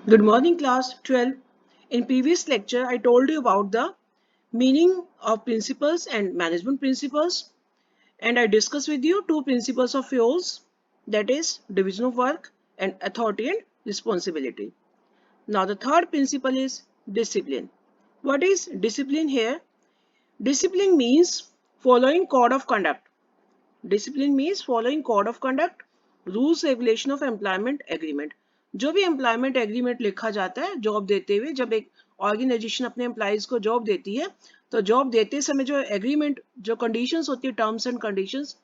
Good morning, class 12. In previous lecture, I told you about the meaning of principles and management principles, and I discussed with you two principles of yours, that is division of work and authority and responsibility. Now the third principle is discipline. What is discipline here? Discipline means following code of conduct. Discipline means following code of conduct rules regulation of employment agreement. जो भी employment agreement लिखा जाता है job देते हुए, जब एक organisation अपने एम्प्लॉयज को जॉब देती है तो जॉब देते समय जो एग्रीमेंट, जो कंडीशंस होती है, टर्म्स एंड कंडीशंस,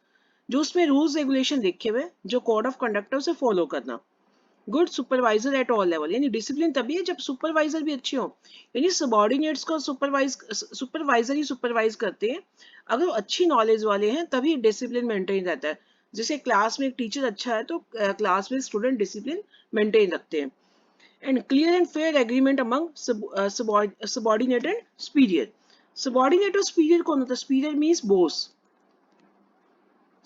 जो उसमें रूल्स रेगुलेशन लिखे हुए, जो कोड ऑफ कंडक्ट है उसे फॉलो करना. Good supervisor at all level, यानी डिसिप्लिन तभी है जब सुपरवाइजर भी अच्छे हो, यानी सबॉर्डिनेट्स को सुपरवाइजर ही सुपरवाइज करते हैं. अगर वो अच्छी नॉलेज वाले हैं तभी डिसिप्लिन मेंटेन रहता है. जैसे क्लास में एक टीचर अच्छा है तो क्लास में स्टूडेंट डिसिप्लिन मेंटेन रखते हैं. And clear and fair agreement among subordinate and superior. Subordinate और सुपीरियर कौन होता है? Superior means boss,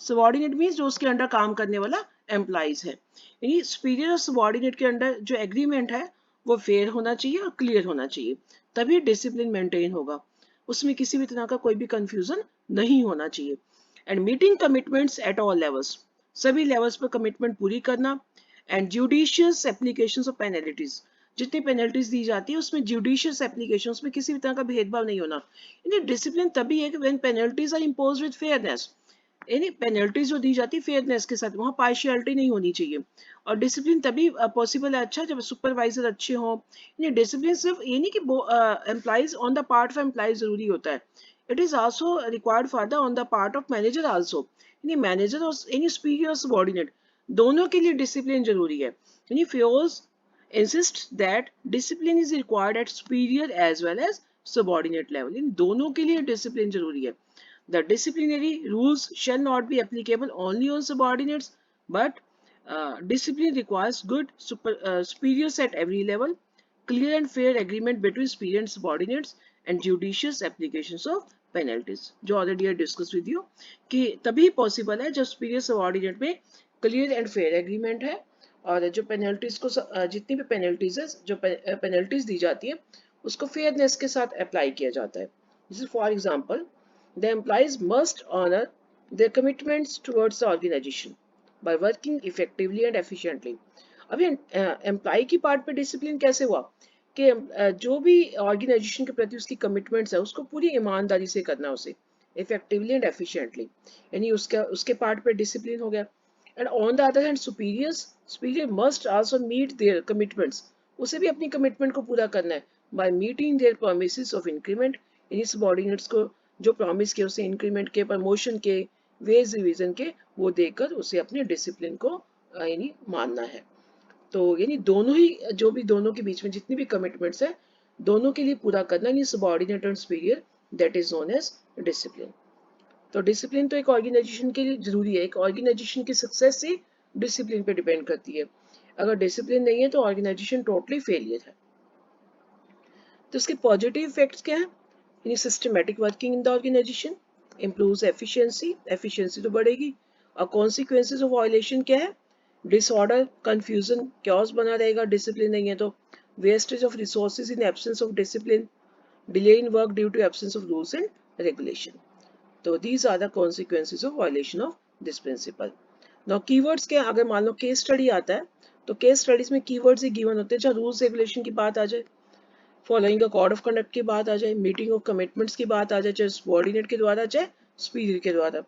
subordinate means जो उसके अंडर काम करने वाला एम्प्लॉइज है. यानी सुपीरियर और सबॉर्डिनेट के अंडर जो एग्रीमेंट है वो फेयर होना चाहिए और क्लियर होना चाहिए, तभी डिसिप्लिन मेंटेन होगा. उसमें किसी भी तरह का कोई भी कंफ्यूजन नहीं होना चाहिए. And meeting commitments at all levels, सभी लेवल्स पर कमिटमेंट पूरी करना. And judicious applications of penalties, जितनी पेनल्टीज दी जाती है उसमें जुडिशियस एप्लीकेशन, उसमें किसी भी तरह का भेदभाव नहीं होना. यानी डिसिप्लिन तभी है कि when penalties are imposed with fairness, यानी पेनल्टीज जो दी जाती है फेयरनेस के साथ, वहां पार्शियलिटी नहीं होनी चाहिए. और डिसिप्लिन तभी पॉसिबल है अच्छा जब सुपरवाइजर अच्छे हो. यानी डिसिप्लिन सिर्फ ये नहीं कि employees on the part of employees जरूरी होता है, it is also required for the on the part of manager also. यानी मैनेजर और यानी सुपीरियर और सबॉर्डिनेट दोनों के लिए डिसिप्लिन जरूरी है. यानी Fayol's insist that discipline is required at superior as well as subordinate level. इन दोनों के लिए डिसिप्लिन जरूरी है. The disciplinary rules shall not be applicable only on subordinates, but discipline requires good superiors at every level, clear and fair agreement between superior and subordinates, and judicious applications of penalties. जो already I discussed with you कि तभी possible है जब superior subordinate में clear and fair agreement है, और जो penalties को जितनी भी penalties है, जो penalties दी जाती है उसको fairness के साथ apply किया जाता है. This is for example, the employees must honor their commitments towards the organization by working effectively and efficiently. अभी एम्प्लॉय की पार्ट पे डिसिप्लिन कैसे हुआ कि जो भी ऑर्गेनाइजेशन के प्रति उसकी कमिटमेंट्स है उसको पूरी ईमानदारी से करना, उसे इफेक्टिवली एंड एफिशिएंटली, यानी उसके पार्ट पे डिसिप्लिन हो गया. And on the other hand superior must also meet their commitments, उसे भी अपनी कमिटमेंट को पूरा करना है by meeting their promises of increment, यानी सबऑर्डिनेट्स को जो प्रॉमिस किए उसे इंक्रीमेंट के, प्रमोशन के, वेज रिवीजन के, वो देकर उसे अपने डिसिप्लिन को यानी मानना है. तो यानी दोनों ही, जो भी दोनों के बीच में जितनी भी कमिटमेंट्स है दोनों के लिए पूरा करना, यानी subordinate and superior, that is known as discipline. तो डिसिप्लिन तो एक ऑर्गेनाइजेशन के लिए जरूरी है. एक ऑर्गेनाइजेशन की सक्सेस से डिसिप्लिन पे डिपेंड करती है. अगर डिसिप्लिन नहीं है तो ऑर्गेनाइजेशन टोटली फेलियर है. तो इसके पॉजिटिव इफेक्ट्स क्या है? यानी systematic working in the organisation improves efficiency, efficiency तो बढ़ेगी. और कॉन्सिक्वेंसेस ऑफ वायलेशन क्या है? डिसऑर्डर, कंफ्यूजन, क्योस बना रहेगा डिसिप्लिन नहीं है तो. Wastage of resources in absence of discipline, delay in work due to absence of rules and regulation. तो these are the consequences of violation of this principle. Now keywords के, अगर मान लो केस स्टडी आता है तो केस स्टडीज में keywords ही गिवन होते हैं. जहाँ रूल्स रेगुलेशन की बात आ जाए, following the code of conduct की बात आ जाए, मीटिंग ऑफ कमिटमेंट्स की बात आ जाए, चाहे सबऑर्डिनेट के द्वारा चाहे सुपीरियर के द्वारा,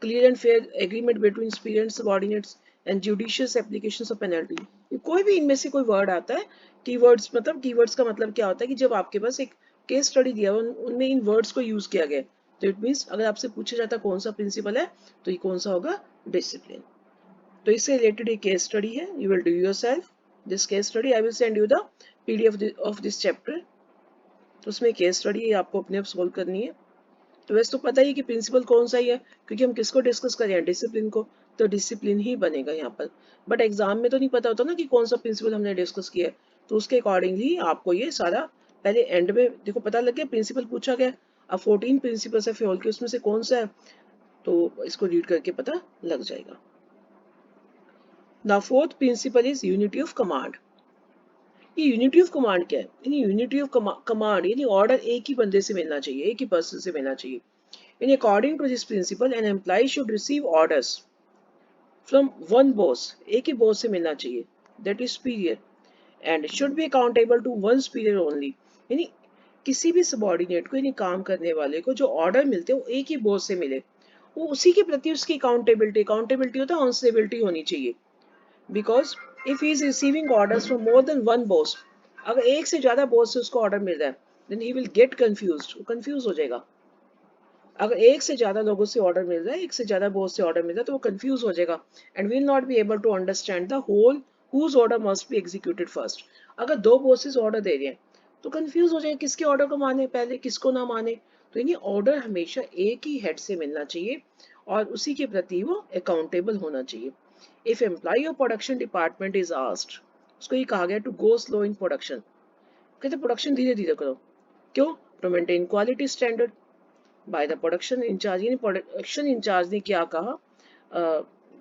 clear and fair agreement between superior and subordinates, and judicious applications of penalty. कोई भी इनमें से कोई वर्ड आता है, कीवर्ड्स, मतलब कीवर्ड्स का मतलब क्या होता है कि जब आपके पास एक केस स्टडी दिया उनमें इन वर्ड्स को यूज किया गया, तो इट मीन्स अगर आपसे पूछा जाता है कौन सा प्रिंसिपल है तो ये कौन सा होगा? डिसिप्लिन. तो इससे रिलेटेड एक केस स्टडी है, you will do yourself this case study. I will send you the PDF of this chapter. तो उसमें केस स्टडी आपको अपने आप सॉल्व करनी है. तो वैसे तो पता ही कि प्रिंसिपल कौन सा ही है, क्योंकि हम किसको डिस्कस कर रहे हैं? डिसिप्लिन को. तो डिसिप्लिन ही बनेगा यहाँ पर. बट एग्जाम में तो नहीं पता होता ना कि कौन सा प्रिंसिपल हमने डिस्कस किया है, तो उसके अकॉर्डिंगली आपको ये सारा पहले एंड में देखो पता लग गया प्रिंसिपल पूछा गया. अब 14 प्रिंसिपल्स है फ्योल के, उसमें से कौन सा है तो इसको रीड करके पता लग जाएगा. Now fourth principle is unity of command. कि यूनिटी ऑफ कमांड क्या है, यानी यूनिटी ऑफ कमांड यानी ऑर्डर एक ही बंदे से मिलना चाहिए, एक ही पर्सन से मिलना चाहिए। यानी according to this principle an employee should receive orders from one boss, एक ही बॉस से मिलना चाहिए, that is superior, and should be accountable to one superior only. यानी किसी भी सबॉर्डिनेट को यानी काम करने वाले को जो ऑर्डर मिलते हैं वो एक ही बॉस से मिले, वो उसी के प्रति उसकी अकाउंटेबिलिटी, अकाउंटेबिलिटी होता है आंसरेबिलिटी होनी चाहिए। Because if he is receiving orders from more than one boss, अगर एक से ज्यादा बॉस से उसको ऑर्डर मिल रहा है, then he will get confused, वो कंफ्यूज हो जाएगा। अगर एक से ज्यादा लोगों से ऑर्डर मिल रहा है, एक से ज्यादा बॉस से ऑर्डर मिल रहा है, तो वो कंफ्यूज हो जाएगा and will not be able to understand the whole whose order must be executed first. अगर दो बॉसेस ऑर्डर दे रहे हैं तो कंफ्यूज हो जाएगा किसके ऑर्डर को माने पहले, किसको ना माने। तो यानी ऑर्डर हमेशा एक ही हेड से मिलना चाहिए और उसी के प्रति वो अकाउंटेबल होना चाहिए। If employee of production department is asked, उसको ये कहा गया to go slow in production, कहते प्रोडक्शन धीरे धीरे करो, क्यों, to maintain quality standard by the production incharge. यानी प्रोडक्शन इंचार्ज ने क्या कहा,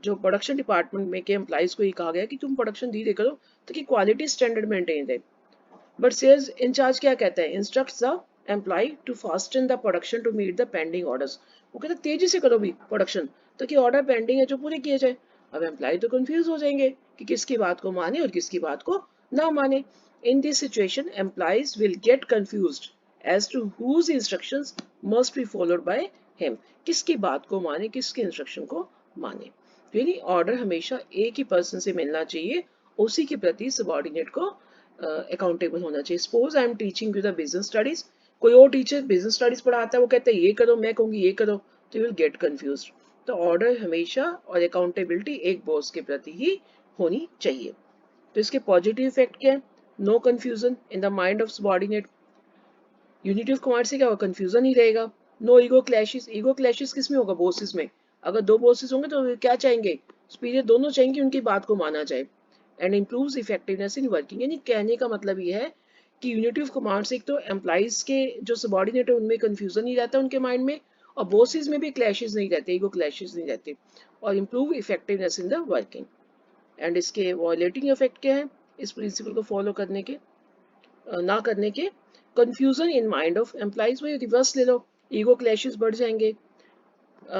जो प्रोडक्शन डिपार्टमेंट में के एम्प्लॉइज को ये कहा गया कि तुम प्रोडक्शन धीरे करो ताकि क्वालिटी स्टैंडर्ड मेंटेन रहे। बट सेल्स इंचार्ज क्या कहता है, instructs the employee to fasten the production to meet the pending orders. वो कहते तेजी से करो भी प्रोडक्शन ताकि ऑर्डर पेंडिंग है जो पूरे किए जाए। अब एम्प्लॉय तो कंफ्यूज हो जाएंगे कि किसकी बात को माने और किसकी बात को ना माने। In this situation employees will get confused as to whose instructions must be followed by him, किसकी बात को माने, किसके इंस्ट्रक्शन को माने। यानी ऑर्डर हमेशा एक ही पर्सन से मिलना चाहिए, उसी के प्रति सबॉर्डिनेट को अकाउंटेबल होना चाहिए। Suppose I am teaching you the business studies, कोई और टीचर बिजनेस स्टडीज पढ़ाता है, वो कहता है ये करो, मैं कहूँगी ये करो, तो यू विल गेट कंफ्यूज। तो ऑर्डर हमेशा और अकाउंटेबिलिटी एक बॉस के प्रति ही होनी चाहिए। तो इसके पॉजिटिव इफेक्ट क्या है, no confusion in the mind of subordinate. Unity of command से क्या होगा, कंफ्यूजन ही रहेगा। No ego clashes, ego clashes किस में होगा, बॉसेस में। अगर दो बॉसेस होंगे तो क्या चाहेंगे, सुपीरियर दोनों चाहेंगे उनकी बात को माना जाए। And improves effectiveness in working, यानी कहने का मतलब ये है कि यूनिटी ऑफ कमांड से एक तो एम्प्लॉइज के जो सबॉर्डिनेट है उनमें कंफ्यूजन नहीं रहता उनके माइंड में, और बॉसेस में भी क्लैशेस नहीं रहते, ईगो क्लैशेस नहीं रहते, और improve effectiveness in the working. And इसके वॉयलेटिंग इफेक्ट क्या है, इस प्रिंसिपल को फॉलो करने के ना करने के, confusion in mind of employees, वही रिवर्स ले लो, ईगो क्लैशेस बढ़ जाएंगे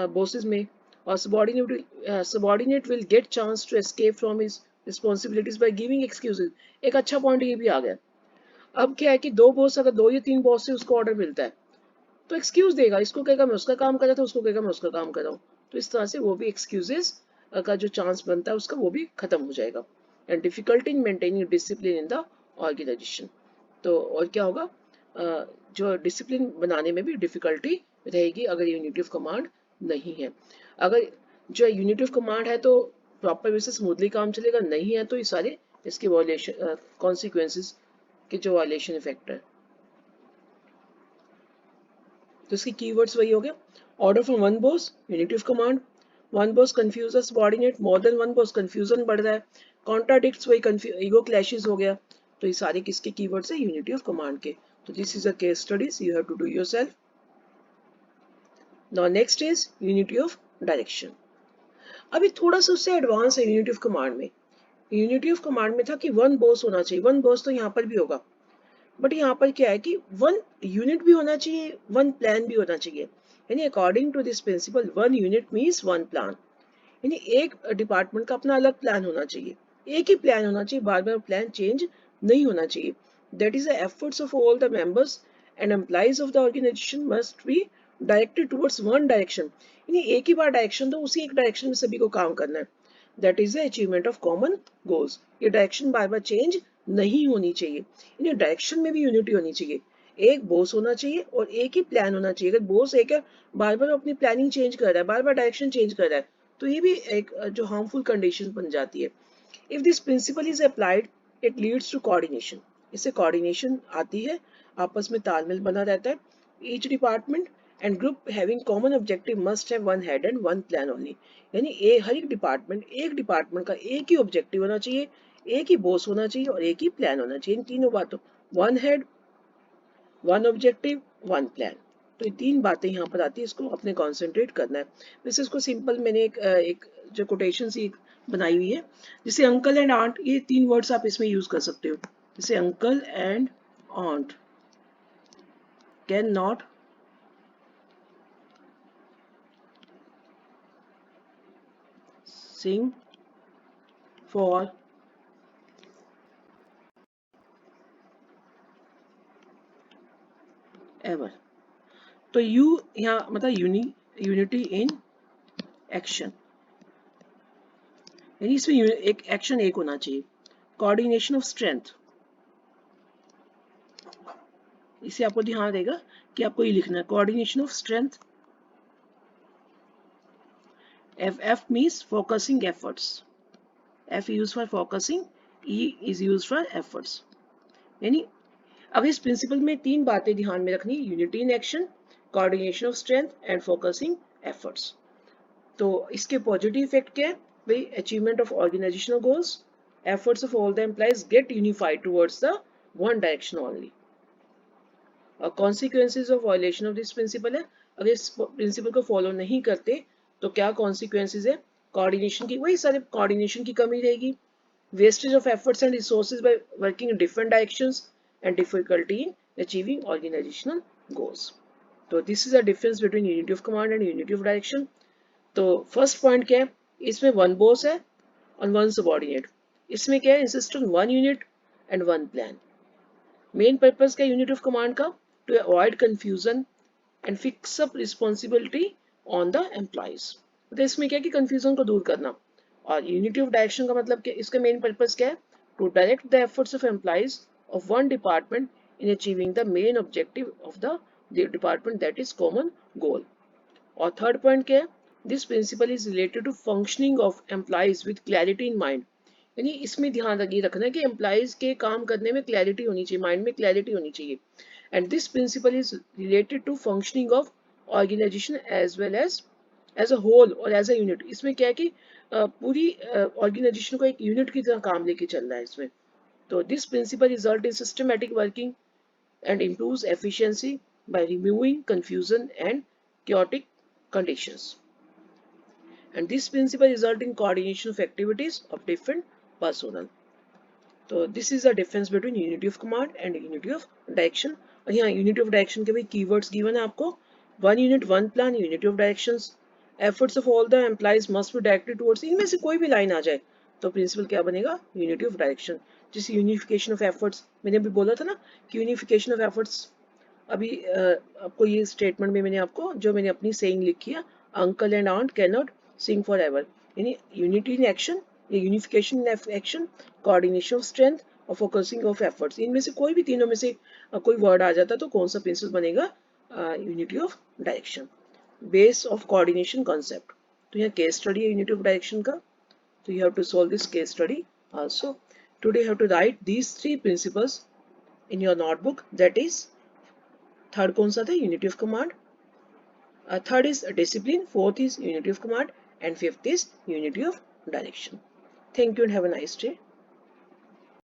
बॉसेस में, और subordinate will get chance to escape from his responsibilities by giving excuses. एक अच्छा पॉइंट ये भी आ गया। अब क्या है कि दो बॉस, अगर दो या तीन बॉस से उसको ऑर्डर मिलता है तो एक्सक्यूज देगा, इसको कहेगा मैं उसका काम कर रहा था, उसको कहेगा मैं उसका काम कर रहा हूँ, तो इस तरह से वो भी एक्सक्यूजेस का जो चांस बनता है उसका वो भी खत्म हो जाएगा। And difficulty in maintaining discipline in the organisation, तो और क्या होगा, जो डिसिप्लिन बनाने में भी डिफिकल्टी रहेगी अगर यूनिटी ऑफ कमांड नहीं है। अगर जो यूनिटी ऑफ कमांड है तो प्रॉपर वे से स्मूथली काम चलेगा, नहीं है तो ये सारे इसके वायलेशन कॉन्सिक्वेंसेस के जो वायलेशन इफेक्ट है। तो इसकी कीवर्ड्स वही हो गया, order from one boss, unity of command, one boss confuse subordinate, more than one boss confusion बढ़ रहा है, कॉन्ट्राडिक्ट्स वही ईगो क्लैशेस हो गया। तो ये सारे किसके कीवर्ड्स है, यूनिटी ऑफ कमांड के। तो this is a case studies you have to do yourself. Now next is unity of direction. अभी थोड़ा सा उससे एडवांस है यूनिटी ऑफ कमांड में। यूनिटी ऑफ कमांड में था कि वन बॉस होना चाहिए, वन बॉस तो यहाँ पर भी होगा, बट यहाँ पर क्या है कि वन यूनिट भी होना चाहिए, वन प्लान भी होना चाहिए। यानी according to this principle one unit means one plan, यानी एक डिपार्टमेंट का अपना अलग प्लान होना चाहिए, एक ही प्लान होना चाहिए, बार बार प्लान चेंज नहीं होना चाहिए। That is the efforts of all the members and employees of the organisation must be directed towards one direction, यानी एक ही बार डायरेक्शन दो, उसी एक डायरेक्शन में सभी को काम करना है। That is the achievement of common goals. ये डायरेक्शन बार बार चेंज नहीं होनी चाहिए, यानी डायरेक्शन में भी यूनिटी होनी चाहिए, एक बॉस होना चाहिए और एक ही प्लान होना चाहिए। अगर बॉस एक है, बार बार अपनी प्लानिंग चेंज कर रहा है, बार बार डायरेक्शन चेंज कर रहा है, तो ये भी एक जो हार्मफुल कंडीशन बन जाती है। If this principle is applied it leads to coordination, इससे कोऑर्डिनेशन आती है, आपस में तालमेल बना रहता है। Each department and group having common objective must have one head and one plan only, यानी हर एक डिपार्टमेंट का एक ही ऑब्जेक्टिव होना चाहिए, एक ही बॉस होना चाहिए और एक ही प्लान होना चाहिए। इन तीनों बातों, one head, one objective, one plan, तो ये तीन बातें यहाँ पर आती है, इसको अपने कॉन्सेंट्रेट करना है। वैसे इसको सिंपल मैंने एक जो कोटेशन सी बनाई हुई है, जिसे अंकल एंड आंट, ये तीन वर्ड्स आप इसमें यूज कर सकते हो। जैसे uncle and aunt can not sing for ever। तो यू यहाँ मतलब यूनिटी इन एक्शन, यानी इसमें एक एक्शन एक होना चाहिए। कोऑर्डिनेशन ऑफ स्ट्रेंथ, इसे आपको ध्यान देगा कि आपको ये लिखना है coordination of strength. F means focusing efforts, F use for focusing, E is use for efforts. यानी अब इस प्रिंसिपल में तीन बातें ध्यान में रखनी, unity in action, coordination of strength and focusing efforts. तो इसके पॉजिटिव इफेक्ट क्या है भाई, achievement of organisational goals, efforts of all the employees get unified towards the one direction only. और consequences of violation of this principle है, अगर इस principal को फॉलो नहीं करते तो क्या कॉन्सिक्वेंसेज है, कोऑर्डिनेशन की, वही सारे कोऑर्डिनेशन की कमी रहेगी, wastage of efforts and resources by working in different directions and difficulty in achieving organizational goals। तो this is the difference between unity of command and unity of direction। तो first point क्या है, इसमें one boss है और one subordinate। इसमें क्या है, insist on one unit and one plan। main purpose क्या unity of command का, to avoid confusion and fix up responsibility on the employees। तो इसमें क्या है कि confusion को दूर करना। और यूनिटी ऑफ डायरेक्शन का मतलब क्या, इसका मेन पर्पस क्या है, to direct the efforts of employees of one department in achieving the main objective of the department, that is common goal. और थर्ड पॉइंट क्या है, this principle is related to functioning of employees with clarity in mind. यानी इसमें ध्यान रखना है कि employees के काम करने में क्लैरिटी होनी चाहिए, माइंड में क्लैरिटी होनी चाहिए। And this principle is related to functioning of organisation as well as a whole or as a unit. इसमें क्या है कि पूरी ऑर्गेनाइजेशन को एक यूनिट की तरह काम लेके चल रहा है इसमें। तो this principle result in systematic working and improves efficiency by removing confusion and chaotic conditions, and this principle result in coordination of activities of different personnel। तो this is the difference between unity of command and unity of direction. और यहाँ unity of direction के भी keywords given है आपको, one unit one plan, unity of directions, efforts of all the employees must be directed towards, इनमें से कोई भी लाइन आ जाए तो प्रिंसिपल क्या बनेगा, यूनिटी ऑफ डायरेक्शन। जैसे यूनिफिकेशन ऑफ एफर्ट्स, मैंने अभी बोला था ना कि यूनिफिकेशन ऑफ एफर्ट्स, अभी आपको ये स्टेटमेंट में मैंने आपको जो मैंने अपनी सेइंग लिखी है, uncle and aunt can not sing for ever, यानी unity in action, unification in action, coordination of strength और फोकसिंग ऑफ एफर्ट्स, इनमें से कोई भी तीनों में से कोई वर्ड आ जाता तो कौन सा प्रिंसिपल बनेगा, unity of direction, base of coordination concept. तो यहाँ केस स्टडी है यूनिटी ऑफ डायरेक्शन का, तो you have to solve this case study also. Today you have to write these three principles in your notebook, that is third कौन सा था, unity of command, third is discipline, fourth is unity of command, and fifth is unity of direction। Thank you and have a nice day।